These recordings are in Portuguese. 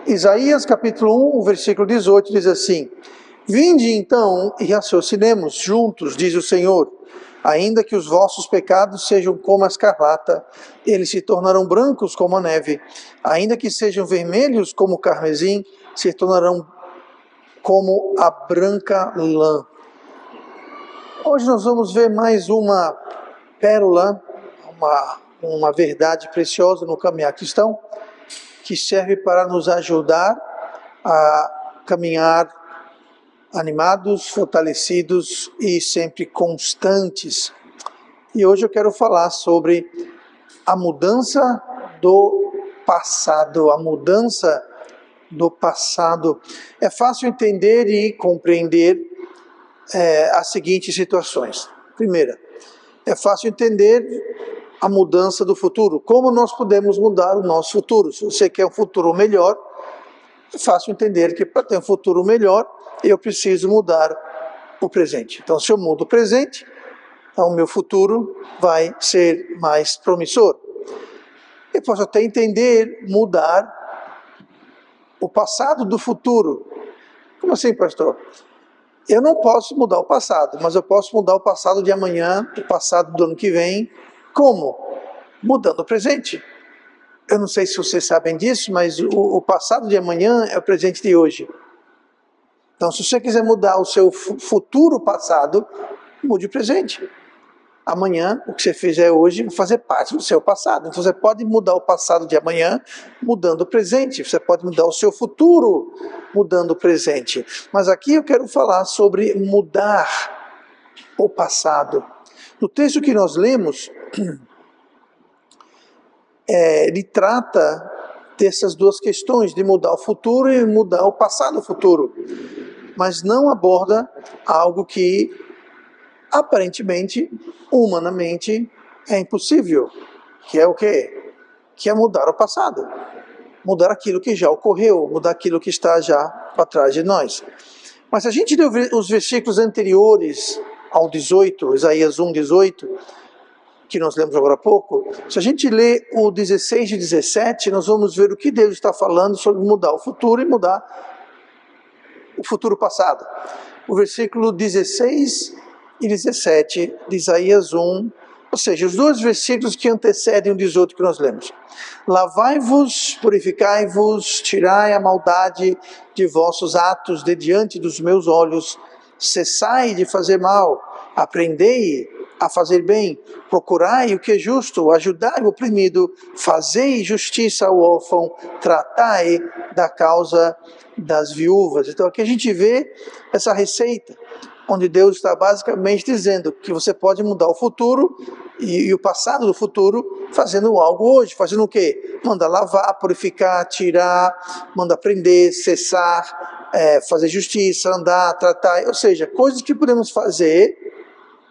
Isaías capítulo 1, o versículo 18 diz assim: Vinde então e raciocinemos juntos, diz o Senhor. Ainda que os vossos pecados sejam como a escarlata, eles se tornarão brancos como a neve. Ainda que sejam vermelhos como o carmesim, se tornarão como a branca lã. Hoje nós vamos ver mais uma pérola, uma verdade preciosa no caminhar cristão, que serve para nos ajudar a caminhar animados, fortalecidos e sempre constantes. E hoje eu quero falar sobre a mudança do passado, a mudança do passado. É fácil entender e compreender as seguintes situações. Primeira, é fácil entender a mudança do futuro. Como nós podemos mudar o nosso futuro? Se você quer um futuro melhor, é fácil entender que para ter um futuro melhor, eu preciso mudar o presente. Então, se eu mudo o presente, então o meu futuro vai ser mais promissor. Eu posso até entender mudar o passado do futuro. Como assim, pastor? Eu não posso mudar o passado, mas eu posso mudar o passado de amanhã, o passado do ano que vem. Como? Mudando o presente. Eu não sei se vocês sabem disso, mas o passado de amanhã é o presente de hoje. Então, se você quiser mudar o seu futuro passado, mude o presente. Amanhã, o que você fizer hoje vai fazer parte do seu passado. Então, você pode mudar o passado de amanhã mudando o presente. Você pode mudar o seu futuro mudando o presente. Mas aqui eu quero falar sobre mudar o passado. No texto que nós lemos, ele trata dessas duas questões, de mudar o futuro e mudar o passado futuro. Mas não aborda algo que, aparentemente, humanamente, é impossível. Que é o quê? Que é mudar o passado. Mudar aquilo que já ocorreu, mudar aquilo que está já para trás de nós. Mas se a gente ler os versículos anteriores ao 18, Isaías 1, 18, que nós lemos agora há pouco, se a gente ler o 16 e 17, nós vamos ver o que Deus está falando sobre mudar o futuro e mudar o futuro passado. O versículo 16 e 17 de Isaías 1, ou seja, os dois versículos que antecedem o 18 que nós lemos. Lavai-vos, purificai-vos, tirai a maldade de vossos atos de diante dos meus olhos, cessai de fazer mal, aprendei a fazer bem, procurai o que é justo, ajudai o oprimido, fazei justiça ao órfão, tratai da causa das viúvas. Então aqui a gente vê essa receita, onde Deus está basicamente dizendo que você pode mudar o futuro e o passado do futuro fazendo algo hoje. Fazendo o quê? Manda lavar, purificar, tirar, manda prender, cessar, fazer justiça, andar, tratar, ou seja, coisas que podemos fazer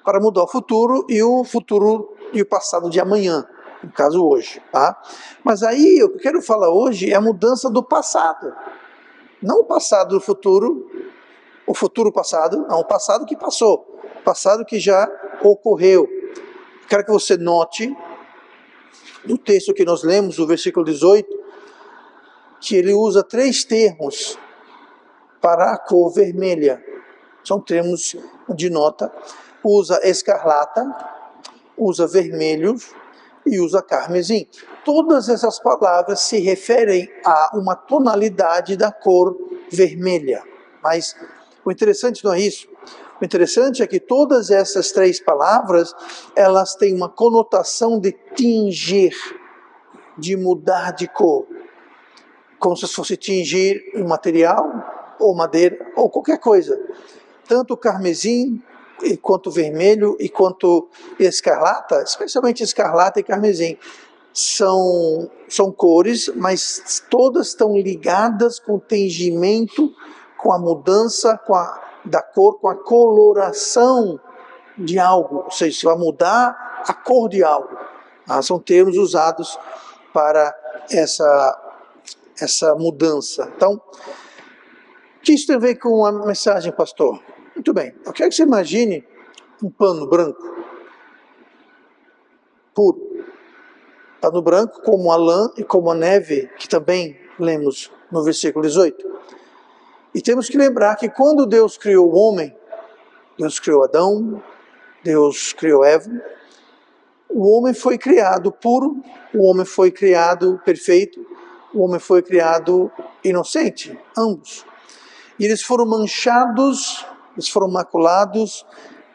para mudar o futuro e o passado de amanhã, no caso hoje, tá? Mas aí o que eu quero falar hoje é a mudança do passado. Não o passado do futuro, o futuro passado, não, o passado que passou, o passado que já ocorreu. Quero que você note, no texto que nós lemos, o versículo 18, que ele usa 3 termos para a cor vermelha. São termos de nota. Usa escarlata, usa vermelho e usa carmesim. Todas essas palavras se referem a uma tonalidade da cor vermelha. Mas o interessante não é isso. O interessante é que todas essas 3 palavras, elas têm uma conotação de tingir, de mudar de cor. Como se fosse tingir um material, ou madeira, ou qualquer coisa. Tanto o carmesim, quanto vermelho e quanto escarlata, especialmente escarlata e carmesim, são cores, mas todas estão ligadas com o tingimento, com a mudança da cor, com a coloração de algo, ou seja, você vai mudar a cor de algo. São termos usados para essa mudança. Então, o que isso tem a ver com a mensagem, pastor? Muito bem, eu quero que você imagine um pano branco, puro. Pano branco como a lã e como a neve, que também lemos no versículo 18. E temos que lembrar que quando Deus criou o homem, Deus criou Adão, Deus criou Eva, o homem foi criado puro, o homem foi criado perfeito, o homem foi criado inocente, ambos. E eles foram manchados, eles foram maculados,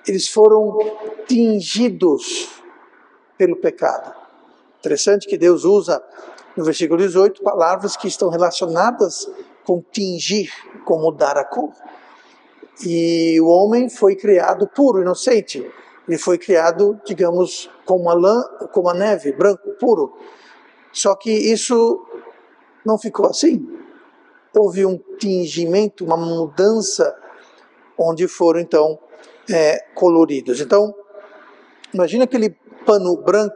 eles foram tingidos pelo pecado. Interessante que Deus usa no versículo 18 palavras que estão relacionadas com tingir, com mudar a cor. E o homem foi criado puro, inocente. Ele foi criado, digamos, como a lã, como a neve, branco, puro. Só que isso não ficou assim. Houve um tingimento, uma mudança, onde foram então coloridos. Então, imagina aquele pano branco,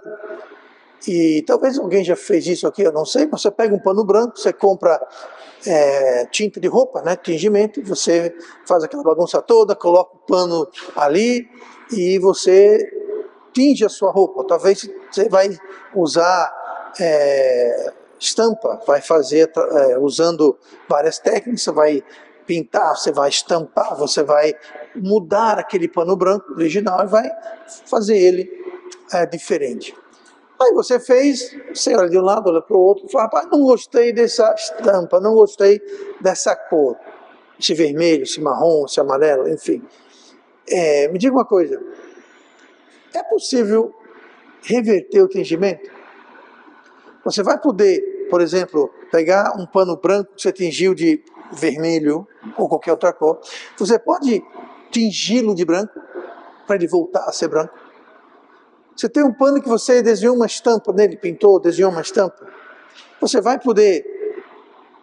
e talvez alguém já fez isso aqui, eu não sei, mas você pega um pano branco, você compra tinta de roupa, né, tingimento, você faz aquela bagunça toda, coloca o pano ali e você tinge a sua roupa. Talvez você vai usar estampa, vai fazer usando várias técnicas, você vai pintar, você vai estampar, você vai mudar aquele pano branco original e vai fazer ele diferente. Aí você fez, você olha de um lado, olha para o outro, fala, rapaz, não gostei dessa estampa, não gostei dessa cor, esse vermelho, esse marrom, esse amarelo, enfim. Me diga uma coisa, é possível reverter o tingimento? Você vai poder, por exemplo, pegar um pano branco que você tingiu de vermelho ou qualquer outra cor, você pode tingi-lo de branco para ele voltar a ser branco? Você tem um pano que você desenhou uma estampa nele, pintou, desenhou uma estampa. Você vai poder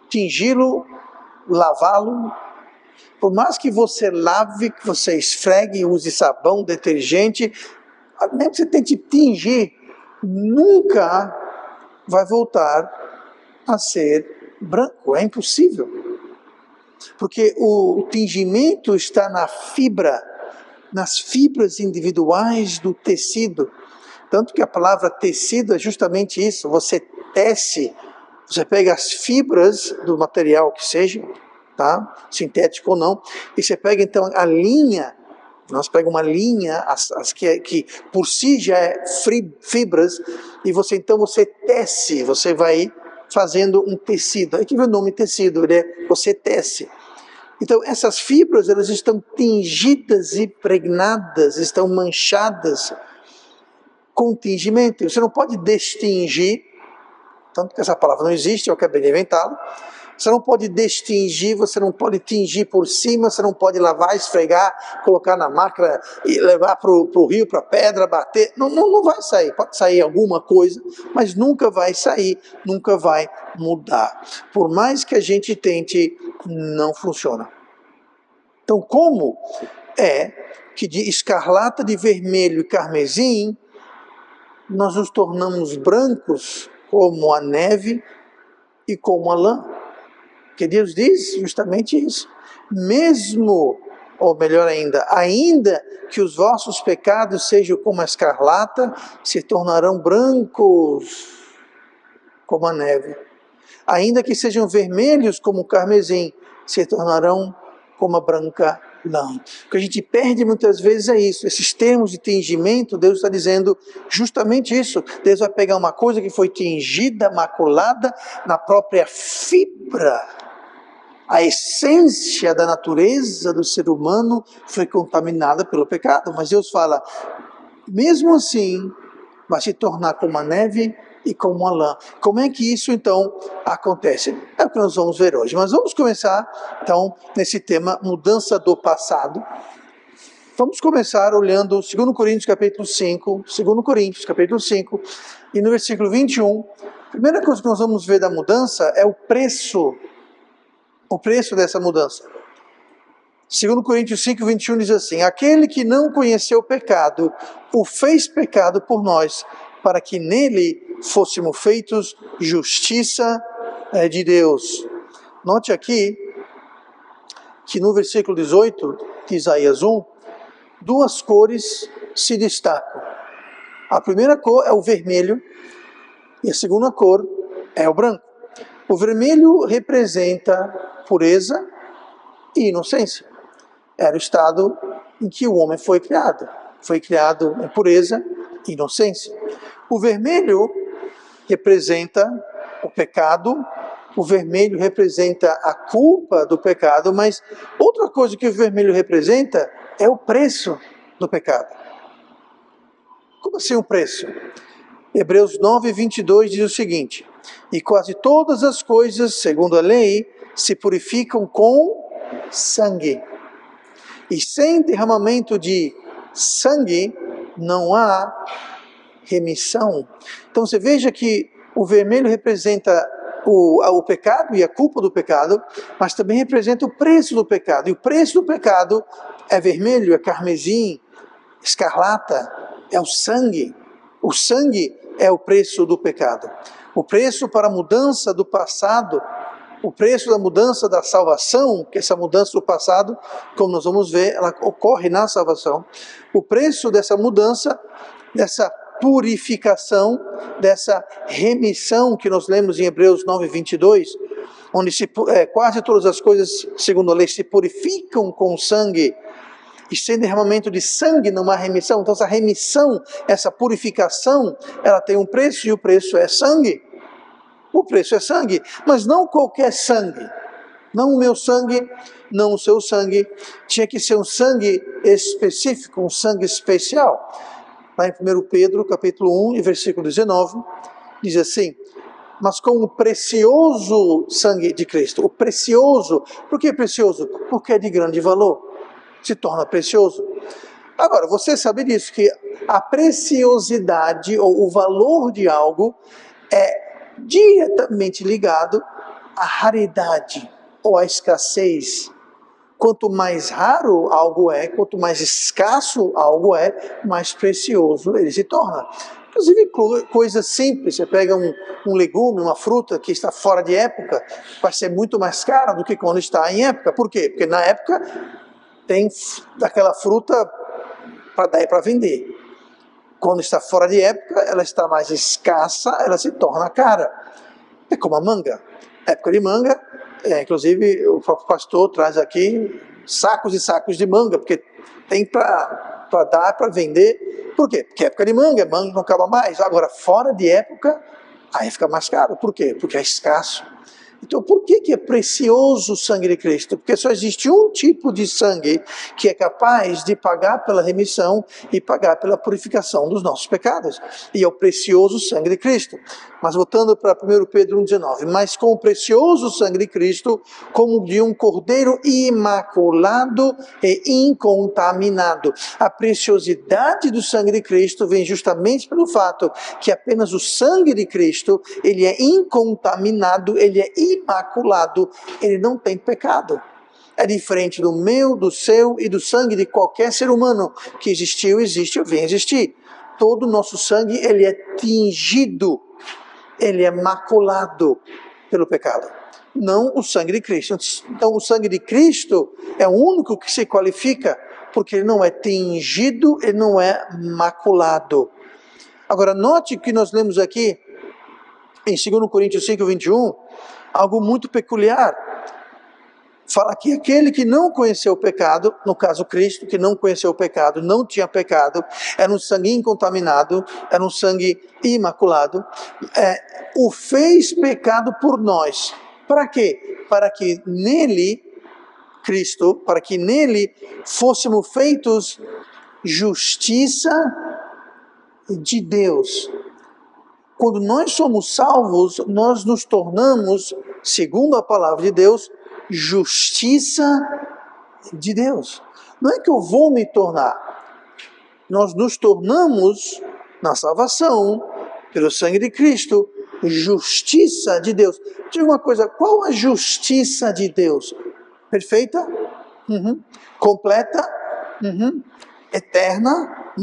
tingi-lo, lavá-lo. Por mais que você lave, que você esfregue, use sabão, detergente, mesmo que você tente tingir, nunca vai voltar a ser branco. É impossível. Porque o tingimento está na fibra, nas fibras individuais do tecido. Tanto que a palavra tecido é justamente isso, você tece, você pega as fibras do material que seja, tá? Sintético ou não, e você pega então a linha, nós pegamos uma linha, que por si já é fibras, e você tece, você vai fazendo um tecido, aí que vem o nome tecido, você tece. Então essas fibras, elas estão tingidas, impregnadas, estão manchadas com tingimento. Você não pode destingir, tanto que essa palavra não existe, eu acabei de inventá-la. Você não pode destingir, você não pode tingir por cima, você não pode lavar, esfregar, colocar na máquina e levar para o rio, para a pedra, bater. Não vai sair. Pode sair alguma coisa, mas nunca vai sair, nunca vai mudar. Por mais que a gente tente, não funciona. Então, como é que de escarlata, de vermelho e carmesim, nós nos tornamos brancos como a neve e como a lã? Porque Deus diz justamente isso. Mesmo, ou melhor ainda que os vossos pecados sejam como a escarlata, se tornarão brancos como a neve. Ainda que sejam vermelhos como o carmesim, se tornarão como a branca lã. O que a gente perde muitas vezes é isso. Esses termos de tingimento, Deus está dizendo justamente isso. Deus vai pegar uma coisa que foi tingida, maculada, na própria fibra. A essência da natureza do ser humano foi contaminada pelo pecado. Mas Deus fala, mesmo assim, vai se tornar como a neve e como a lã. Como é que isso então acontece? É o que nós vamos ver hoje. Mas vamos começar então nesse tema mudança do passado. Vamos começar olhando 2 Coríntios capítulo 5, 2 Coríntios capítulo 5, e no versículo 21, a primeira coisa que nós vamos ver da mudança é o preço dessa mudança. 2 Coríntios 5, 21 diz assim, aquele que não conheceu o pecado, o fez pecado por nós, para que nele fôssemos feitos justiça de Deus. Note aqui que no versículo 18, de Isaías 1, duas cores se destacam. A primeira cor é o vermelho e a segunda cor é o branco. O vermelho representa pureza e inocência. Era o estado em que o homem foi criado. Foi criado em pureza e inocência. O vermelho representa o pecado, o vermelho representa a culpa do pecado, mas outra coisa que o vermelho representa é o preço do pecado. Como assim o preço? Hebreus 9, 22 diz o seguinte: e quase todas as coisas, segundo a lei, se purificam com sangue. E sem derramamento de sangue não há remissão. Então você veja que o vermelho representa o pecado e a culpa do pecado, mas também representa o preço do pecado. E o preço do pecado é vermelho, é carmesim, escarlata, é o sangue. O sangue é o preço do pecado. O preço para a mudança do passado, o preço da mudança da salvação, que essa mudança do passado, como nós vamos ver, ela ocorre na salvação. O preço dessa mudança, dessa purificação, dessa remissão que nós lemos em Hebreus 9, 22, onde quase todas as coisas, segundo a lei, se purificam com sangue, e sem derramamento de sangue não há remissão. Então essa remissão, essa purificação, ela tem um preço, e o preço é sangue. O preço é sangue, mas não qualquer sangue. Não o meu sangue, não o seu sangue. Tinha que ser um sangue específico, um sangue especial. Lá em 1 Pedro, capítulo 1, versículo 19, diz assim: mas com o precioso sangue de Cristo. O precioso, por que precioso? Porque é de grande valor. Se torna precioso. Agora, você sabe disso, que a preciosidade ou o valor de algo é diretamente ligado à raridade ou à escassez. Quanto mais raro algo é, quanto mais escasso algo é, mais precioso ele se torna. Inclusive coisas simples, você pega um legume, uma fruta que está fora de época, vai ser muito mais cara do que quando está em época. Por quê? Porque na época tem daquela fruta para dar e para vender. Quando está fora de época, ela está mais escassa, ela se torna cara. É como a manga. Época de manga, inclusive o próprio pastor traz aqui sacos e sacos de manga, porque tem para dar, para vender. Por quê? Porque é época de manga não acaba mais. Agora, fora de época, aí fica mais caro. Por quê? Porque é escasso. Então, por que é precioso o sangue de Cristo? Porque só existe um tipo de sangue que é capaz de pagar pela remissão e pagar pela purificação dos nossos pecados. E é o precioso sangue de Cristo. Mas voltando para 1 Pedro 1,19. Mas com o precioso sangue de Cristo, como de um cordeiro imaculado e incontaminado. A preciosidade do sangue de Cristo vem justamente pelo fato que apenas o sangue de Cristo, ele é incontaminado, ele é imaculado, ele não tem pecado. É diferente do meu, do seu e do sangue de qualquer ser humano que existiu, existe ou vem existir. Todo o nosso sangue, ele é tingido, ele é maculado pelo pecado. Não o sangue de Cristo. Então o sangue de Cristo é o único que se qualifica, porque ele não é tingido, ele não é maculado. Agora note que nós lemos aqui, em 2 Coríntios 5, 21, algo muito peculiar. Fala que aquele que não conheceu o pecado, no caso Cristo, que não conheceu o pecado, não tinha pecado, era um sangue incontaminado, era um sangue imaculado, o fez pecado por nós. Para quê? Para que nele, Cristo, para que nele fôssemos feitos justiça de Deus. Quando nós somos salvos, nós nos tornamos, segundo a palavra de Deus, justiça de Deus. Não é que eu vou me tornar. Nós nos tornamos, na salvação, pelo sangue de Cristo, justiça de Deus. Diga uma coisa, qual a justiça de Deus? Perfeita? Completa? Eterna?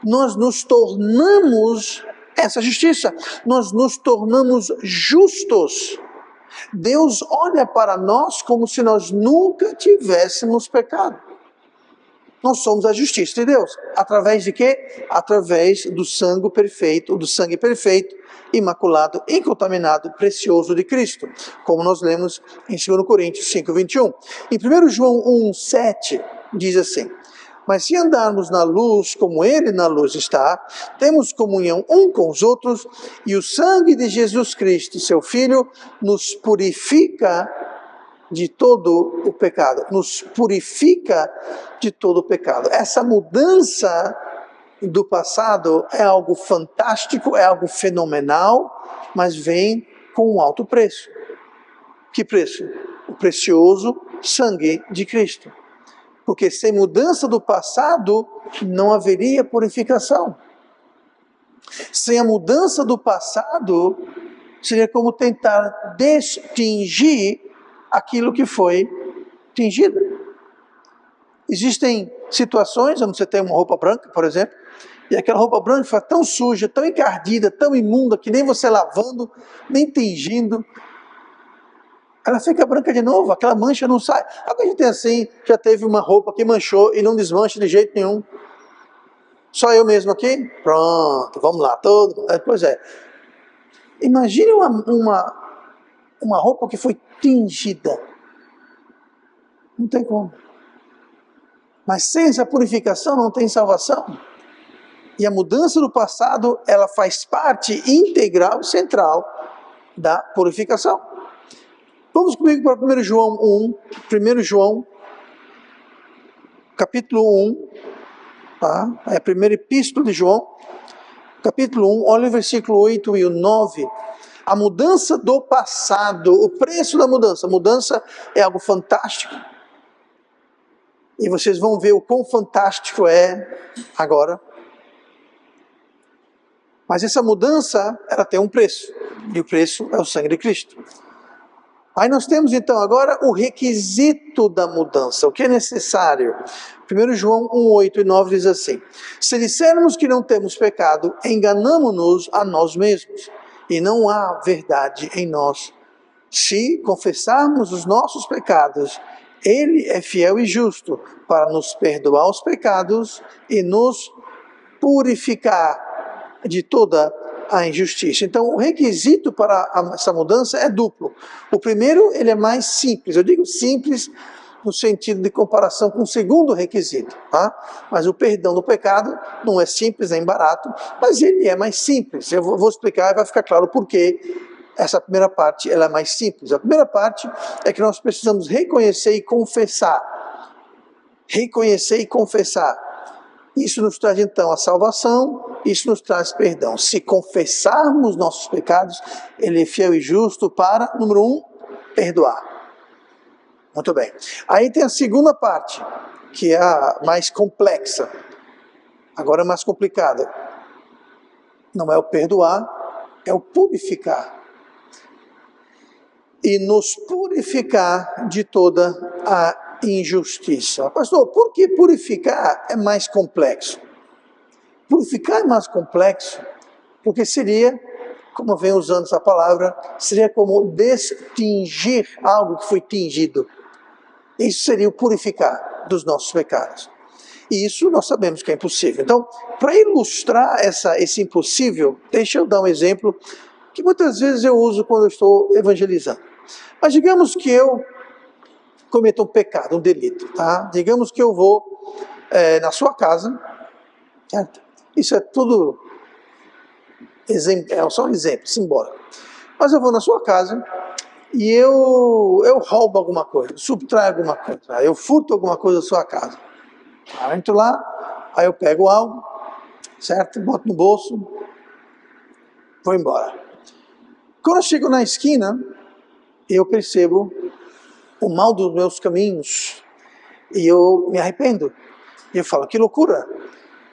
Nós nos tornamos essa justiça. Nós nos tornamos justos. Deus olha para nós como se nós nunca tivéssemos pecado. Nós somos a justiça de Deus. Através de quê? Através do sangue perfeito, imaculado, incontaminado, precioso de Cristo. Como nós lemos em 2 Coríntios 5:21. Em 1 João 1:7 diz assim: mas se andarmos na luz, como Ele na luz está, temos comunhão um com os outros, e o sangue de Jesus Cristo, seu Filho, nos purifica de todo o pecado. Nos purifica de todo o pecado. Essa mudança do passado é algo fantástico, é algo fenomenal, mas vem com um alto preço. Que preço? O precioso sangue de Cristo. Porque sem mudança do passado, não haveria purificação. Sem a mudança do passado, seria como tentar destingir aquilo que foi tingido. Existem situações onde você tem uma roupa branca, por exemplo, e aquela roupa branca fica tão suja, tão encardida, tão imunda, que nem você lavando, nem tingindo, ela fica branca de novo, aquela mancha não sai. Alguém tem assim, já teve uma roupa que manchou e não desmancha de jeito nenhum? Só eu mesmo aqui? Pronto, vamos lá, todo mundo. Pois é. Imagine uma roupa que foi tingida. Não tem como. Mas sem essa purificação não tem salvação. E a mudança do passado, ela faz parte integral, central da purificação. Vamos comigo para 1 João 1, 1 João, capítulo 1, tá? É a primeira epístola de João, capítulo 1, olha o versículo 8 e o 9. A mudança do passado, o preço da mudança. A mudança é algo fantástico. E vocês vão ver o quão fantástico é agora. Mas essa mudança, ela tem um preço. E o preço é o sangue de Cristo. Aí nós temos então agora o requisito da mudança, o que é necessário. 1 João 1, 8 e 9 diz assim: se dissermos que não temos pecado, enganamo-nos a nós mesmos, e não há verdade em nós. Se confessarmos os nossos pecados, Ele é fiel e justo para nos perdoar os pecados e nos purificar de toda a injustiça. Então, o requisito para essa mudança é duplo. O primeiro, ele é mais simples. Eu digo simples no sentido de comparação com o segundo requisito, tá? Mas o perdão do pecado não é simples nem barato, mas ele é mais simples. Eu vou explicar e vai ficar claro por que essa primeira parte ela é mais simples. A primeira parte é que nós precisamos reconhecer e confessar. Reconhecer e confessar. Isso nos traz então a salvação, isso nos traz perdão. Se confessarmos nossos pecados, Ele é fiel e justo para, número 1, perdoar. Muito bem. Aí tem a segunda parte, que é a mais complexa. Agora é mais complicada. Não é o perdoar, é o purificar. E nos purificar de toda a injustiça. Pastor, por que purificar é mais complexo? Purificar é mais complexo porque seria, como vem usando essa palavra, seria como destingir algo que foi tingido. Isso seria o purificar dos nossos pecados. E isso nós sabemos que é impossível. Então, para ilustrar esse impossível, deixa eu dar um exemplo que muitas vezes eu uso quando eu estou evangelizando. Mas digamos que eu cometa um pecado, um delito, tá? Digamos que eu vou na sua casa, certo? Isso é tudo é só um exemplo, simbólico. Mas eu vou na sua casa e eu roubo alguma coisa, subtraio alguma coisa, eu furto alguma coisa da sua casa. Eu entro lá, aí eu pego algo, certo? Boto no bolso, vou embora. Quando eu chego na esquina, eu percebo o mal dos meus caminhos e eu me arrependo. E eu falo, que loucura!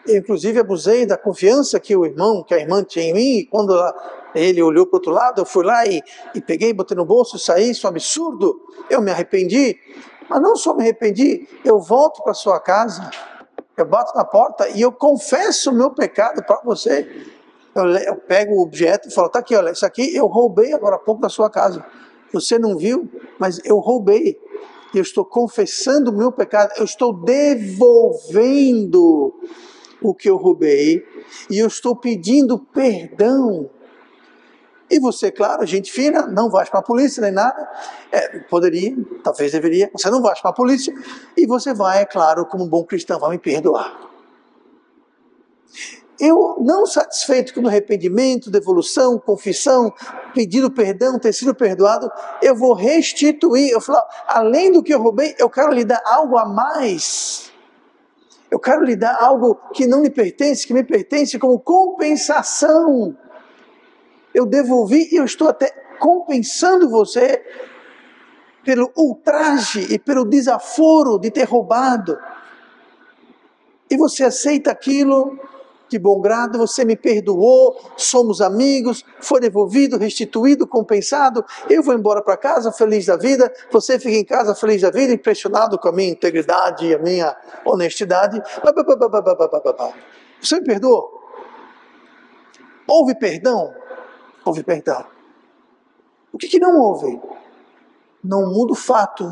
Eu inclusive abusei da confiança que a irmã tinha em mim, e quando ele olhou para o outro lado, eu fui lá e peguei, botei no bolso, saí, isso é um absurdo. Eu me arrependi, mas não só me arrependi, eu volto para sua casa, eu bato na porta e eu confesso o meu pecado para você. Eu pego o objeto e falo, tá aqui, olha, isso aqui eu roubei agora há pouco da sua casa. Você não viu, mas eu roubei. Eu estou confessando o meu pecado, eu estou devolvendo o que eu roubei, e eu estou pedindo perdão. E você, claro, gente fina, não vai para a polícia nem nada, poderia, talvez deveria, você não vai para a polícia, e você vai, é claro, como um bom cristão, vai me perdoar. Eu, não satisfeito com o arrependimento, devolução, confissão, pedindo perdão, ter sido perdoado, eu vou restituir. Eu falo, além do que eu roubei, eu quero lhe dar algo a mais. Eu quero lhe dar algo que não lhe pertence, que me pertence como compensação. Eu devolvi e eu estou até compensando você pelo ultraje e pelo desaforo de ter roubado. E você aceita aquilo de bom grado, você me perdoou, somos amigos, foi devolvido, restituído, compensado, eu vou embora para casa feliz da vida, você fica em casa feliz da vida, impressionado com a minha integridade e a minha honestidade. Você me perdoou? Houve perdão? Houve perdão. O que não houve? Não muda o fato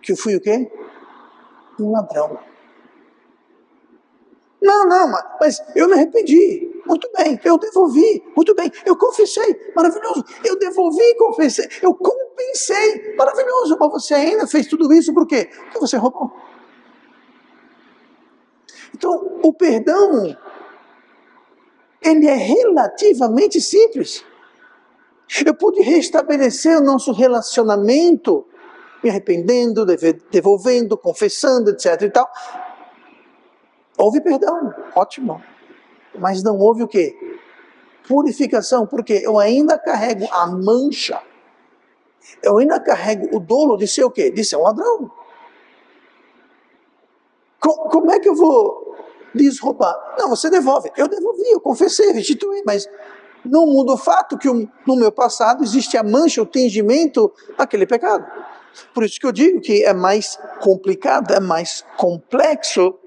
que eu fui o quê? Um ladrão. Não, mas eu me arrependi. Muito bem, eu devolvi. Muito bem, eu confessei. Maravilhoso. Eu devolvi e confessei. Eu compensei. Maravilhoso. Mas você ainda fez tudo isso por quê? Porque você roubou. Então, o perdão, ele é relativamente simples. Eu pude restabelecer o nosso relacionamento, me arrependendo, devolvendo, confessando, etc. e tal. Houve perdão, ótimo. Mas não houve o quê? Purificação, porque eu ainda carrego a mancha. Eu ainda carrego o dolo de ser o quê? De ser um ladrão. Como é que eu vou desroubar? Não, você devolve. Eu devolvi, eu confessei, restituí, mas não muda o fato que no meu passado existe a mancha, o tingimento daquele pecado. Por isso que eu digo que é mais complicado, é mais complexo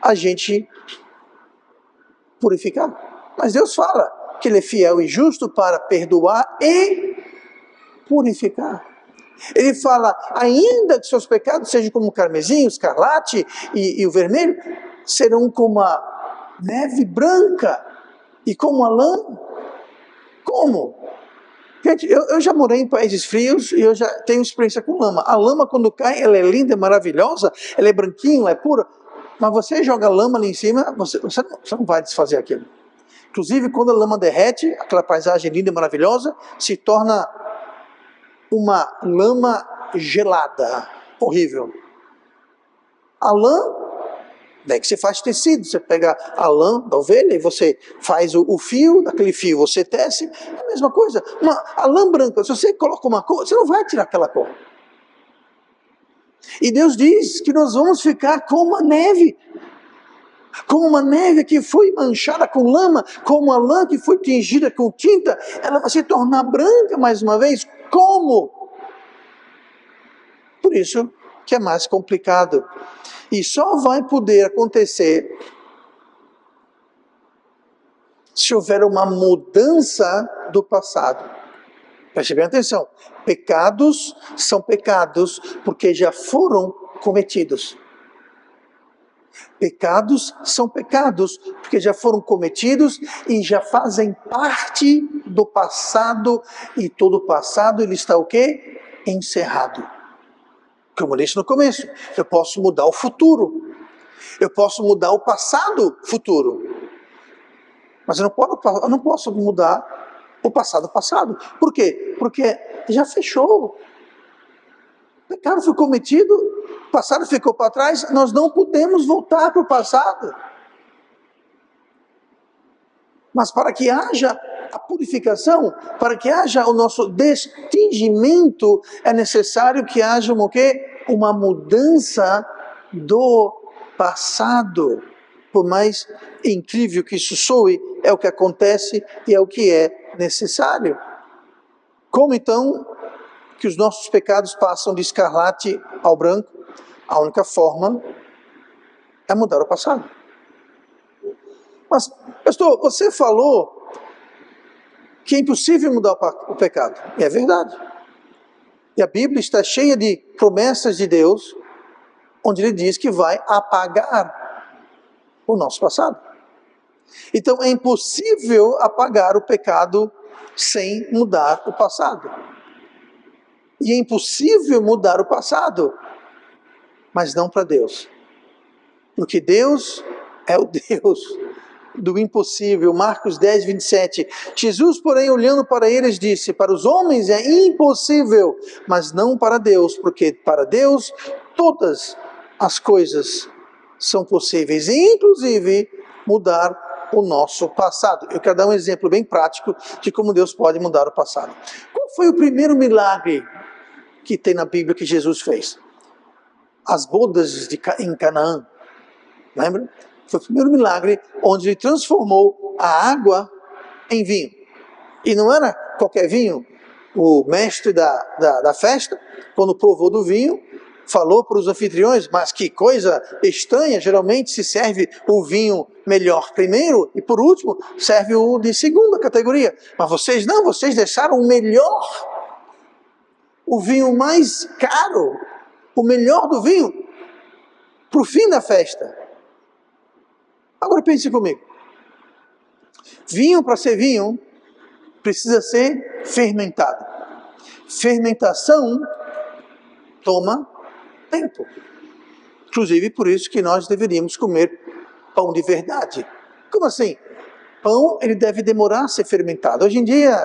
a gente purificar. Mas Deus fala que Ele é fiel e justo para perdoar e purificar. Ele fala, ainda que seus pecados sejam como o carmesim, o escarlate e o vermelho, serão como a neve branca e como a lã. Como? Gente, eu já morei em países frios e eu já tenho experiência com lama. A lama, quando cai, ela é linda, é maravilhosa, ela é branquinha, ela é pura. Mas você joga lama ali em cima, você não vai desfazer aquilo. Inclusive, quando a lama derrete, aquela paisagem linda e maravilhosa, se torna uma lama gelada, horrível. A lã, daí que você faz tecido, você pega a lã da ovelha e você faz o fio, daquele fio você tece, é a mesma coisa. A lã branca, se você coloca uma cor, você não vai tirar aquela cor. E Deus diz que nós vamos ficar como a neve. Como uma neve que foi manchada com lama, como a lã que foi tingida com tinta, ela vai se tornar branca mais uma vez. Como? Por isso que é mais complicado. E só vai poder acontecer se houver uma mudança do passado. Preste bem atenção. Pecados são pecados porque já foram cometidos. Pecados são pecados porque já foram cometidos e já fazem parte do passado, e todo o passado ele está o quê? Encerrado. Como eu disse no começo, eu posso mudar o futuro, eu posso mudar o passado futuro, mas eu não posso mudar o passado. Por quê? Porque já fechou. O pecado foi cometido, o passado ficou para trás, nós não podemos voltar para o passado. Mas para que haja a purificação, para que haja o nosso destingimento, é necessário que haja uma mudança do passado. Por mais incrível que isso soe, é o que acontece e é o que é necessário. Como então que os nossos pecados passam de escarlate ao branco? A única forma é mudar o passado. Mas, pastor, você falou que é impossível mudar o pecado. E é verdade. E a Bíblia está cheia de promessas de Deus, onde Ele diz que vai apagar o nosso passado. Então é impossível apagar o pecado sem mudar o passado. E é impossível mudar o passado, mas não para Deus. Porque Deus é o Deus do impossível. Marcos 10, 27. Jesus, porém, olhando para eles, disse: para os homens é impossível, mas não para Deus, porque para Deus todas as coisas são possíveis, inclusive mudar o nosso passado. Eu quero dar um exemplo bem prático de como Deus pode mudar o passado. Qual foi o primeiro milagre que tem na Bíblia que Jesus fez? As bodas em Canaã. Lembra? Foi o primeiro milagre onde Ele transformou a água em vinho. E não era qualquer vinho. O mestre da festa, quando provou do vinho, falou para os anfitriões: mas que coisa estranha, geralmente se serve o vinho melhor primeiro e por último serve o de segunda categoria. Mas vocês não, vocês deixaram o melhor, o vinho mais caro, o melhor do vinho, para o fim da festa. Agora pense comigo. Vinho, para ser vinho, precisa ser fermentado. Fermentação toma tempo. Inclusive por isso que nós deveríamos comer pão de verdade. Como assim? Pão, ele deve demorar a ser fermentado. Hoje em dia,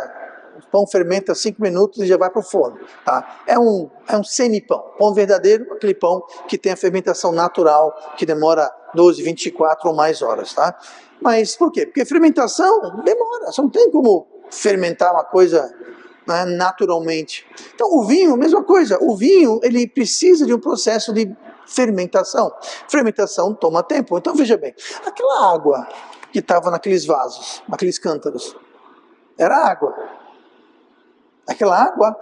o pão fermenta 5 minutos e já vai para o forno. Tá? É um semipão. Pão verdadeiro, aquele pão que tem a fermentação natural, que demora 12, 24 ou mais horas. Tá? Mas por quê? Porque fermentação demora. Você não tem como fermentar uma coisa, né, naturalmente. Então o vinho, mesma coisa. O vinho, ele precisa de um processo de fermentação. Fermentação toma tempo. Então veja bem, aquela água que estava naqueles vasos, naqueles cântaros, era água. Aquela água,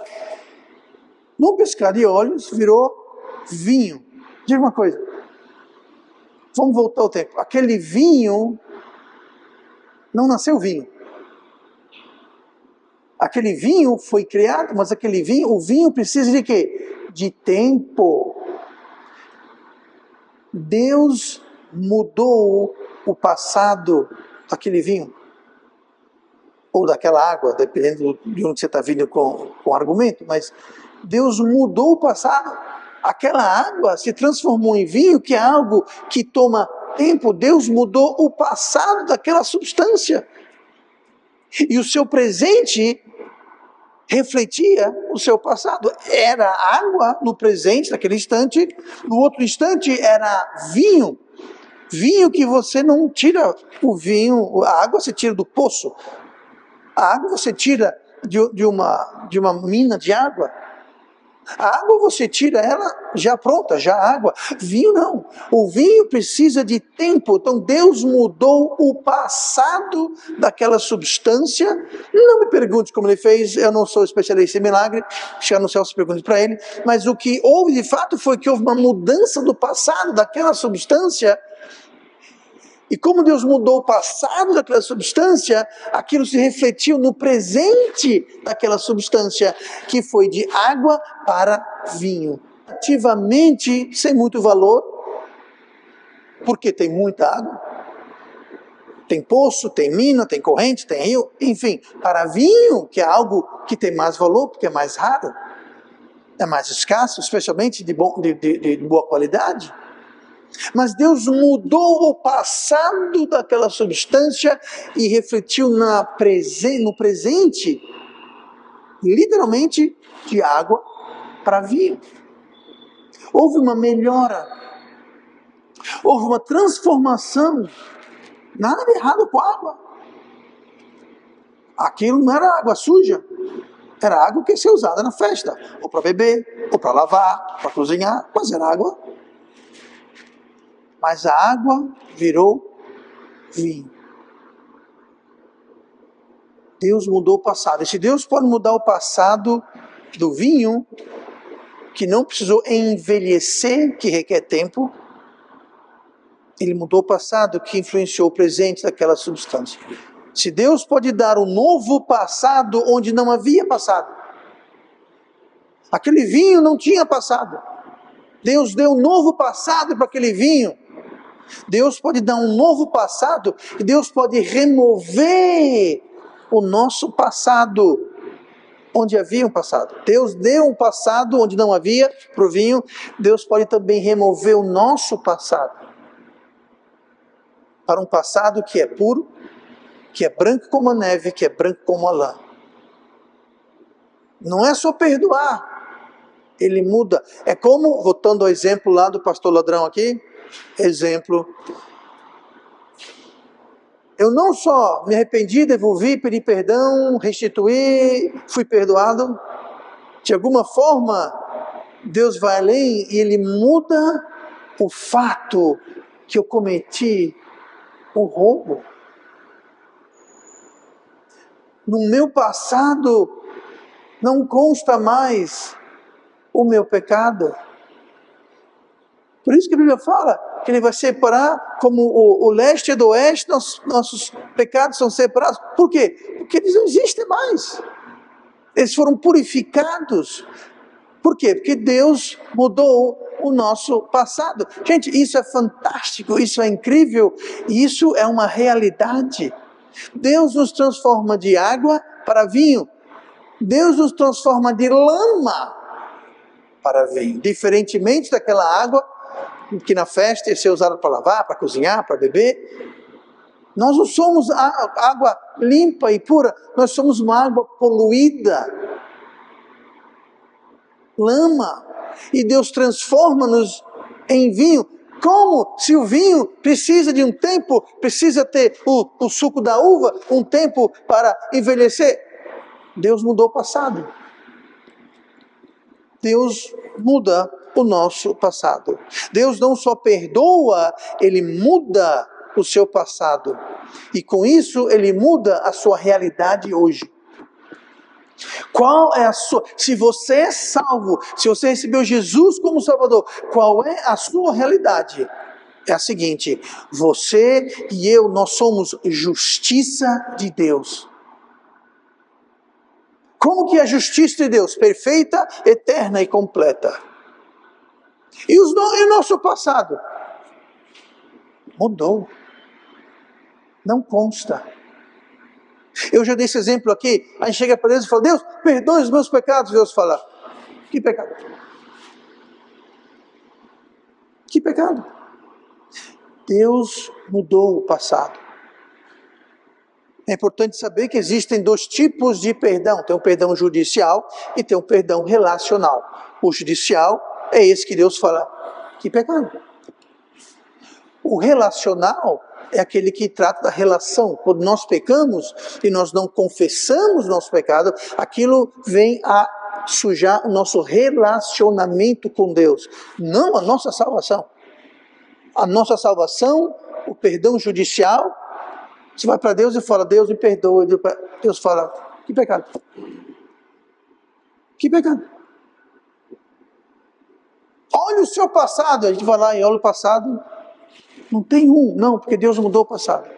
num piscar de olhos, virou vinho. Diga uma coisa. Vamos voltar ao tempo. Aquele vinho não nasceu vinho. Aquele vinho foi criado, mas o vinho precisa de quê? De tempo. Deus mudou o passado daquele vinho. Ou daquela água, dependendo de onde você está vindo com o argumento, mas Deus mudou o passado. Aquela água se transformou em vinho, que é algo que toma tempo. Deus mudou o passado daquela substância. E o seu presente refletia o seu passado. Era água no presente, naquele instante. No outro instante era vinho. Vinho que você não tira o vinho, a água você tira do poço. A água você tira de uma mina de água. A água você tira ela já pronta, já água. Vinho não. O vinho precisa de tempo. Então Deus mudou o passado daquela substância. Não me pergunte como Ele fez. Eu não sou especialista em milagre. Chegar no céu, se pergunte para Ele. Mas o que houve de fato foi que houve uma mudança do passado daquela substância. E como Deus mudou o passado daquela substância, aquilo se refletiu no presente daquela substância, que foi de água para vinho. Ativamente, sem muito valor, porque tem muita água. Tem poço, tem mina, tem corrente, tem rio, enfim. Para vinho, que é algo que tem mais valor, porque é mais raro, é mais escasso, especialmente de boa qualidade. Mas Deus mudou o passado daquela substância e refletiu no presente, literalmente, de água para vinho. Houve uma melhora, houve uma transformação. Nada de errado com água. Aquilo não era água suja, era água que ia ser usada na festa, ou para beber, ou para lavar, para cozinhar, mas era água. Mas a água virou vinho. Deus mudou o passado. E se Deus pode mudar o passado do vinho, que não precisou envelhecer, que requer tempo, Ele mudou o passado que influenciou o presente daquela substância. Se Deus pode dar um novo passado onde não havia passado. Aquele vinho não tinha passado. Deus deu um novo passado para aquele vinho. Deus pode dar um novo passado e Deus pode remover o nosso passado onde havia um passado. Deus deu um passado onde não havia para o vinho. Deus pode também remover o nosso passado para um passado que é puro, que é branco como a neve, que é branco como a lã. Não é só perdoar. Ele muda. É como, voltando ao exemplo lá do pastor ladrão aqui, exemplo. Eu não só me arrependi, devolvi, pedi perdão, restituí, fui perdoado. De alguma forma, Deus vai além e Ele muda o fato que eu cometi o roubo. No meu passado, não consta mais o meu pecado. Por isso que a Bíblia fala que Ele vai separar como o leste do oeste, nossos pecados são separados. Por quê? Porque eles não existem mais. Eles foram purificados. Por quê? Porque Deus mudou o nosso passado. Gente, isso é fantástico, isso é incrível, isso é uma realidade. Deus nos transforma de água para vinho. Deus nos transforma de lama para vinho. Diferentemente daquela água que na festa ia ser usada para lavar, para cozinhar, para beber. Nós não somos água limpa e pura, nós somos uma água poluída. Lama. E Deus transforma-nos em vinho. Como? Se o vinho precisa de um tempo, precisa ter o suco da uva, um tempo para envelhecer. Deus mudou o passado. Deus muda o nosso passado. Deus não só perdoa, Ele muda o seu passado. E com isso, Ele muda a sua realidade hoje. Qual é a sua... Se você é salvo, se você recebeu Jesus como Salvador, qual é a sua realidade? É a seguinte: você e eu, nós somos justiça de Deus. Como que é a justiça de Deus? Perfeita, eterna e completa. E o nosso passado? Mudou. Não consta. Eu já dei esse exemplo aqui. A gente chega para Deus e fala: Deus, perdoe os meus pecados. Deus fala: que pecado? Que pecado? Deus mudou o passado. É importante saber que existem dois tipos de perdão. Tem o perdão judicial e tem o perdão relacional. O judicial é esse que Deus fala: que pecado? O relacional é aquele que trata da relação. Quando nós pecamos e nós não confessamos nosso pecado, aquilo vem a sujar o nosso relacionamento com Deus, não a nossa salvação. A nossa salvação, o perdão judicial, você vai para Deus e fala: Deus me perdoa. Deus fala: que pecado? Que pecado? Olha o seu passado. A gente vai lá e olha o passado. Não tem não, porque Deus mudou o passado.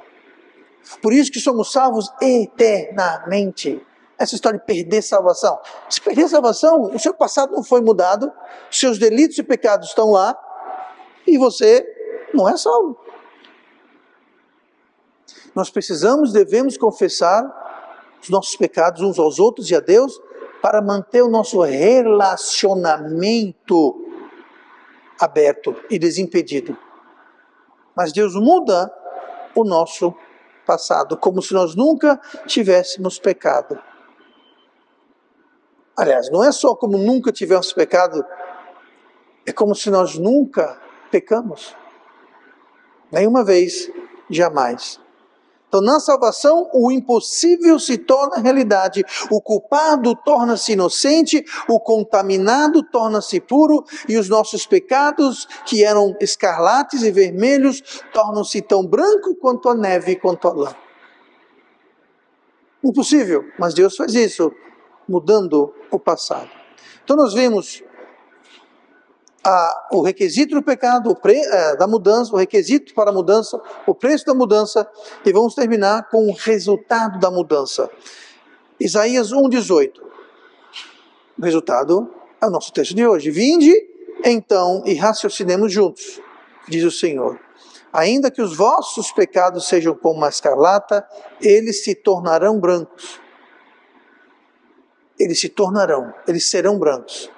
Por isso que somos salvos eternamente. Essa história de perder salvação. Se perder salvação, o seu passado não foi mudado, seus delitos e pecados estão lá, e você não é salvo. Nós devemos confessar os nossos pecados uns aos outros e a Deus, para manter o nosso relacionamento aberto e desimpedido. Mas Deus muda o nosso passado, como se nós nunca tivéssemos pecado. Aliás, não é só como nunca tivemos pecado, é como se nós nunca pecamos. Nenhuma vez, jamais. Então, na salvação, o impossível se torna realidade, o culpado torna-se inocente, o contaminado torna-se puro, e os nossos pecados, que eram escarlates e vermelhos, tornam-se tão branco quanto a neve, quanto a lã. Impossível, mas Deus faz isso, mudando o passado. Então nós vemos o requisito do pecado, da mudança, o requisito para a mudança, o preço da mudança, e vamos terminar com o resultado da mudança. Isaías 1,18. O resultado é o nosso texto de hoje. Vinde, então, e raciocinemos juntos, diz o Senhor. Ainda que os vossos pecados sejam como a escarlata, eles se tornarão brancos. Eles serão brancos,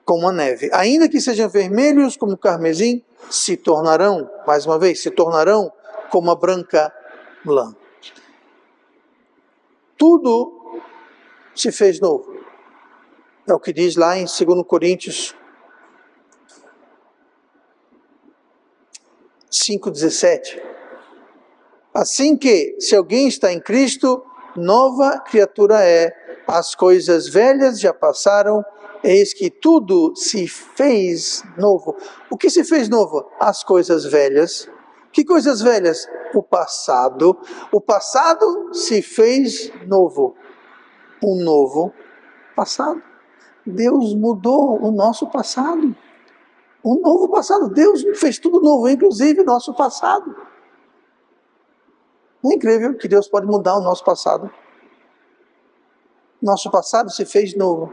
como a neve. Ainda que sejam vermelhos como o carmesim, se tornarão, mais uma vez, se tornarão como a branca lã. Tudo se fez novo. É o que diz lá em 2 Coríntios 5,17. Assim que, se alguém está em Cristo, nova criatura é, as coisas velhas já passaram, eis que tudo se fez novo. O que se fez novo? As coisas velhas. Que coisas velhas? O passado. O passado se fez novo. Um novo passado. Deus mudou o nosso passado. Um novo passado. Deus fez tudo novo, inclusive o nosso passado. Não é incrível que Deus pode mudar o nosso passado? Nosso passado se fez novo.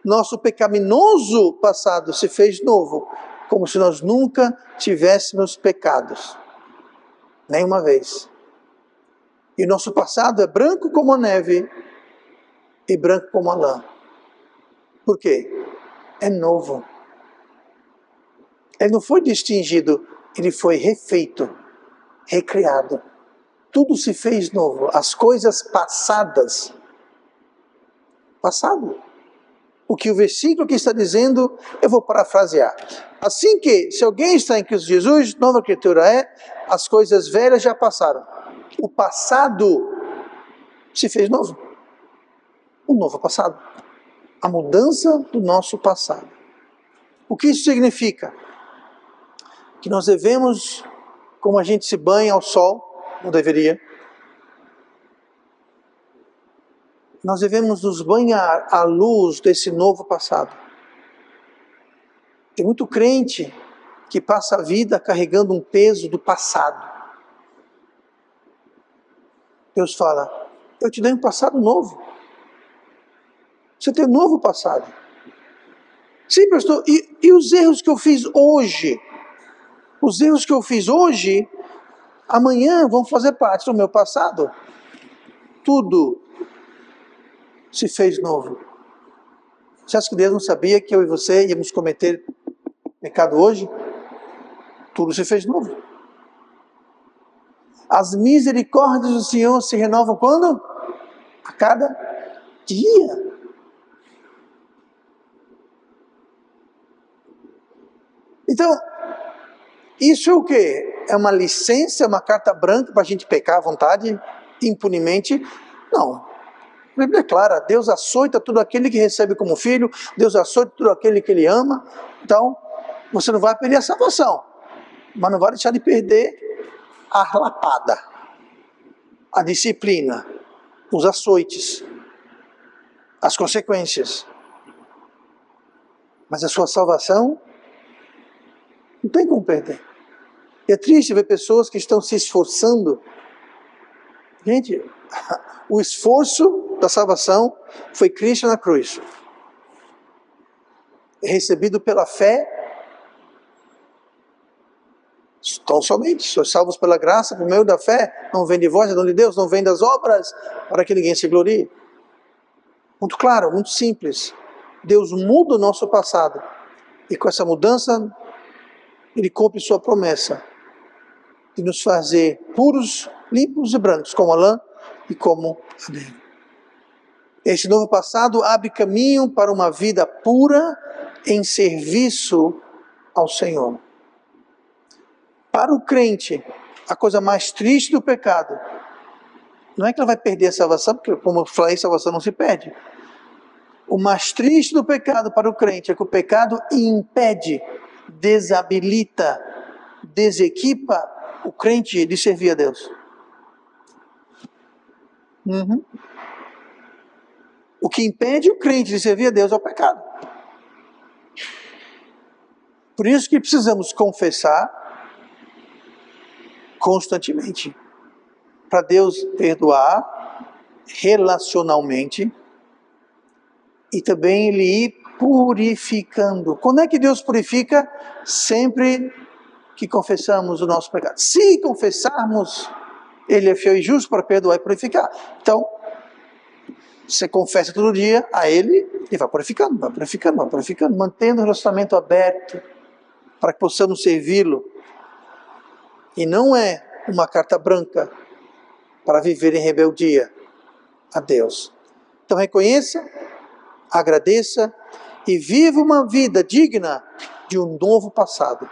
Nosso pecaminoso passado se fez novo, como se nós nunca tivéssemos pecados. Nenhuma vez. E nosso passado é branco como a neve e branco como a lã. Por quê? É novo. Ele não foi distinguido, ele foi refeito, recriado. Tudo se fez novo. As coisas passadas. Passado. O que o versículo aqui está dizendo, eu vou parafrasear. Assim que, se alguém está em Cristo Jesus, nova criatura é, as coisas velhas já passaram. O passado se fez novo. Um novo passado. A mudança do nosso passado. O que isso significa? Que nós devemos, como a gente se banha ao sol, não deveria, nós devemos nos banhar à luz desse novo passado. Tem muito crente que passa a vida carregando um peso do passado. Deus fala, eu te dei um passado novo. Você tem um novo passado. Sim, pastor, e os erros que eu fiz hoje? Os erros que eu fiz hoje, amanhã vão fazer parte do meu passado. Tudo se fez novo. Você acha que Deus não sabia que eu e você íamos cometer pecado hoje? Tudo se fez novo. As misericórdias do Senhor se renovam quando? A cada dia. Então, isso é o quê? É uma licença, uma carta branca para a gente pecar à vontade, impunemente? Não. A Bíblia é clara, Deus açoita tudo aquele que recebe como filho, Deus açoita tudo aquele que Ele ama. Então, você não vai perder a salvação, mas não vai deixar de perder a lapada, a disciplina, os açoites, as consequências. Mas a sua salvação não tem como perder. E é triste ver pessoas que estão se esforçando. Gente, o esforço da salvação foi Cristo na cruz. É recebido pela fé. Tão somente, sois salvos pela graça, por meio da fé. Não vem de vós, é dom de Deus, não vem das obras, para que ninguém se glorie. Muito claro, muito simples. Deus muda o nosso passado. E com essa mudança, Ele cumpre sua promessa de nos fazer puros, limpos e brancos, como a lã e como a neve. Este novo passado abre caminho para uma vida pura em serviço ao Senhor. Para o crente, a coisa mais triste do pecado não é que ela vai perder a salvação, porque, como eu falei, a salvação não se perde. O mais triste do pecado para o crente é que o pecado impede, desabilita, desequipa o crente de servir a Deus. O que impede o crente de servir a Deus é o pecado. Por isso que precisamos confessar constantemente, para Deus perdoar relacionalmente e também Ele ir purificando. Quando é que Deus purifica? Sempre que confessamos o nosso pecado. Se confessarmos, Ele é fiel e justo para perdoar e purificar. Então, você confessa todo dia a Ele e vai purificando, vai purificando, vai purificando, mantendo o relacionamento aberto para que possamos servi-lo. E não é uma carta branca para viver em rebeldia a Deus. Então reconheça, agradeça e viva uma vida digna de um novo passado.